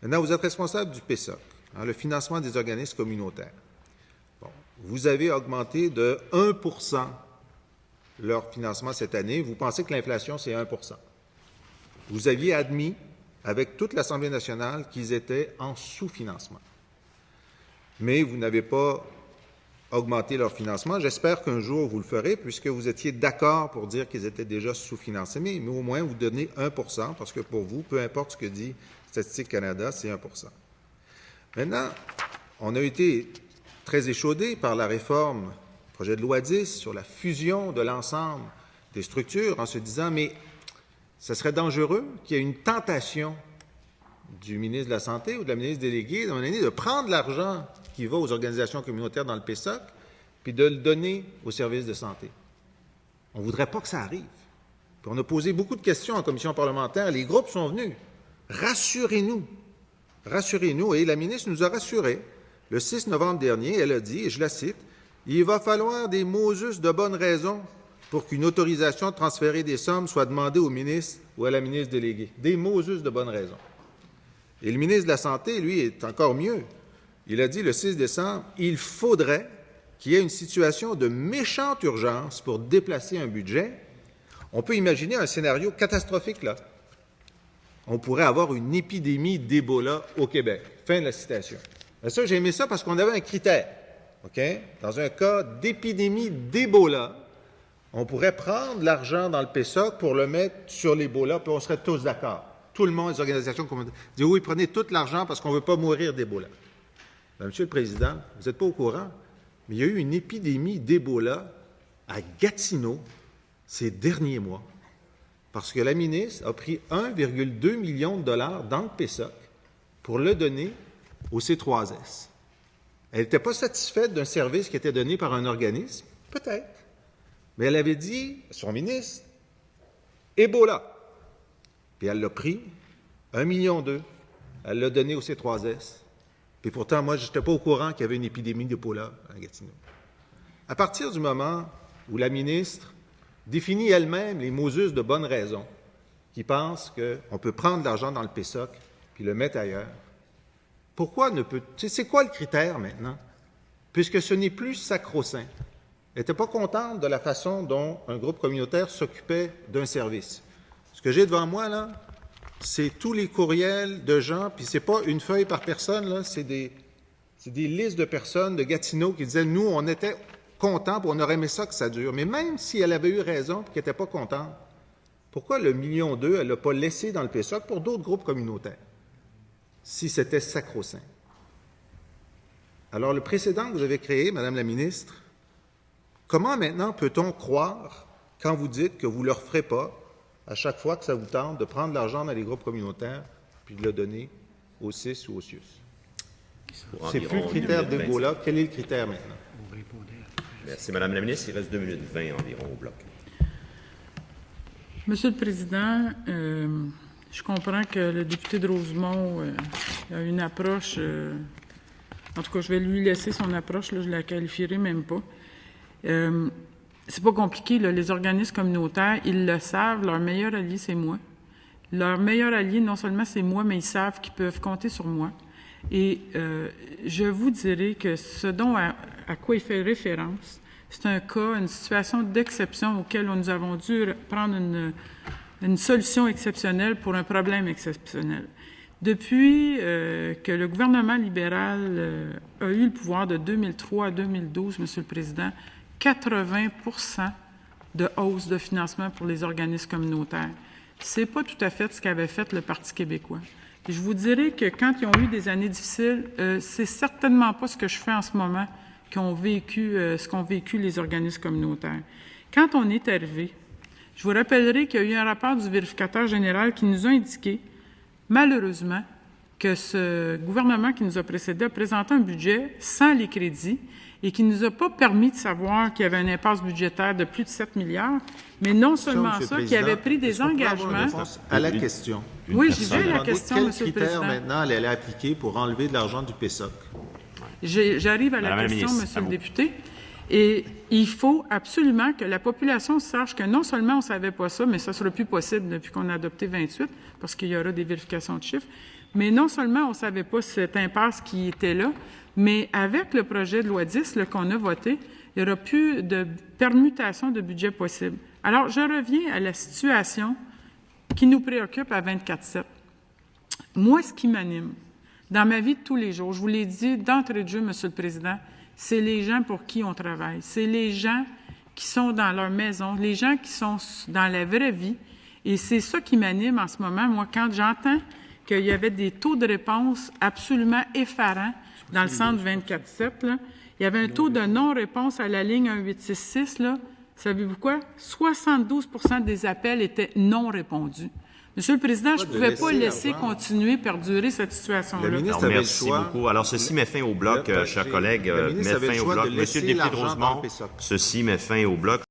Maintenant, vous êtes responsable du PSOC, le financement des organismes communautaires. Bon, vous avez augmenté de 1 % leur financement cette année. Vous pensez que l'inflation, c'est 1 %. Vous aviez admis, avec toute l'Assemblée nationale, qu'ils étaient en sous-financement. Mais vous n'avez pas augmenté leur financement. J'espère qu'un jour, vous le ferez, puisque vous étiez d'accord pour dire qu'ils étaient déjà sous-financés. Mais au moins, vous donnez 1 % parce que pour vous, peu importe ce que dit Statistique Canada, c'est 1 %. Maintenant, on a été très échaudés par la réforme, projet de loi 10, sur la fusion de l'ensemble des structures, en se disant, mais ce serait dangereux qu'il y ait une tentation du ministre de la Santé ou de la ministre déléguée, de prendre l'argent qui va aux organisations communautaires dans le PSOC, puis de le donner aux services de santé. On ne voudrait pas que ça arrive. Puis on a posé beaucoup de questions en commission parlementaire. Les groupes sont venus. Rassurez-nous. Rassurez-nous. Et la ministre nous a rassurés. Le 6 novembre dernier, elle a dit, et je la cite, « Il va falloir des Moses de bonnes raisons pour qu'une autorisation de transférer des sommes soit demandée au ministre ou à la ministre déléguée. » Des Moses de bonnes raisons. Et le ministre de la Santé, lui, est encore mieux. Il a dit le 6 décembre, « Il faudrait qu'il y ait une situation de méchante urgence pour déplacer un budget. » On peut imaginer un scénario catastrophique, là. On pourrait avoir une épidémie d'Ebola au Québec. Fin de la citation. Et ça, j'ai aimé ça parce qu'on avait un critère. OK? Dans un cas d'épidémie d'Ebola, on pourrait prendre l'argent dans le PSOC pour le mettre sur l'Ebola, puis on serait tous d'accord. Tout le monde, les organisations communautaires, disent oui, prenez tout l'argent parce qu'on ne veut pas mourir d'Ebola. Ben, Monsieur le Président, vous n'êtes pas au courant, mais il y a eu une épidémie d'Ebola à Gatineau ces derniers mois parce que la ministre a pris 1,2 million de dollars dans le PSOC pour le donner au C3S. Elle n'était pas satisfaite d'un service qui était donné par un organisme, peut-être, mais elle avait dit à son ministre, Ebola. Puis elle l'a pris, 1,2 million, elle l'a donné au C3S. Puis pourtant, moi, je n'étais pas au courant qu'il y avait une épidémie d'Ebola à Gatineau. À partir du moment où la ministre définit elle-même les Moses de bonnes raisons, qui pensent qu'on peut prendre l'argent dans le PSOC puis le mettre ailleurs, pourquoi ne peut... C'est quoi le critère maintenant? Puisque ce n'est plus sacro-saint. Elle n'était pas contente de la façon dont un groupe communautaire s'occupait d'un service. Ce que j'ai devant moi, là, c'est tous les courriels de gens, puis c'est pas une feuille par personne, là, c'est des listes de personnes de Gatineau qui disaient, nous, on était contents, puis on aurait aimé ça que ça dure. Mais même si elle avait eu raison, puis qu'elle n'était pas contente, pourquoi le 1,2 million, elle ne l'a pas laissé dans le PSOC pour d'autres groupes communautaires, si c'était sacro-saint? Alors, le précédent que vous avez créé, Madame la ministre, comment maintenant peut-on croire, quand vous dites que vous ne le referez pas, à chaque fois que ça vous tente de prendre l'argent dans les groupes communautaires puis de le donner au CIS ou au CIUS? C'est plus le critère d'Ebola. Quel est le critère maintenant? Merci, Madame la ministre. Il reste 2 minutes 20 environ au bloc. Monsieur le Président, je comprends que le député de Rosemont a une approche... en tout cas, je vais lui laisser son approche, là, je ne la qualifierai même pas. C'est pas compliqué, là. Les organismes communautaires, ils le savent, leur meilleur allié, c'est moi. Leur meilleur allié, non seulement c'est moi, mais ils savent qu'ils peuvent compter sur moi. Et je vous dirai que ce dont à quoi il fait référence, c'est un cas, une situation d'exception auquel nous avons dû prendre une solution exceptionnelle pour un problème exceptionnel. Depuis que le gouvernement libéral a eu le pouvoir de 2003 à 2012, Monsieur le Président, 80 % de hausse de financement pour les organismes communautaires. C'est pas tout à fait ce qu'avait fait le Parti québécois. Et je vous dirais que quand ils ont eu des années difficiles, c'est certainement pas ce que je fais en ce moment ce qu'ont vécu les organismes communautaires. Quand on est arrivé, je vous rappellerai qu'il y a eu un rapport du vérificateur général qui nous a indiqué, malheureusement, que ce gouvernement qui nous a précédé a présenté un budget sans les crédits et qui ne nous a pas permis de savoir qu'il y avait une impasse budgétaire de plus de 7 milliards, mais non seulement ça, qu'il avait pris des engagements... À la question. Oui, j'y vais à la question, Monsieur le Président. Quel critère maintenant elle allait appliquer pour enlever de l'argent du PSOC? J'arrive à la question, Monsieur le député. Et il faut absolument que la population sache que non seulement on ne savait pas ça, mais ça ne sera plus possible depuis qu'on a adopté 28, parce qu'il y aura des vérifications de chiffres, Mais non seulement on ne savait pas cette impasse qui était là, mais avec le projet de loi 10 qu'on a voté, il n'y aura plus de permutation de budget possible. Alors, je reviens à la situation qui nous préoccupe à 24/7. Moi, ce qui m'anime dans ma vie de tous les jours, je vous l'ai dit d'entrée de jeu, Monsieur le Président, c'est les gens pour qui on travaille. C'est les gens qui sont dans leur maison, les gens qui sont dans la vraie vie. Et c'est ça qui m'anime en ce moment. Moi, quand j'entends qu'il y avait des taux de réponse absolument effarants dans le centre 24/7, là, il y avait un taux de non-réponse à la ligne 1866, là. Savez-vous quoi? 72% des appels étaient non répondus. Monsieur le Président, je ne pouvais pas laisser continuer, perdurer cette situation-là. Merci beaucoup. Alors, ceci met fin au bloc, chers collègues. Met fin au bloc. Monsieur le député de Rosemont, ceci met fin au bloc.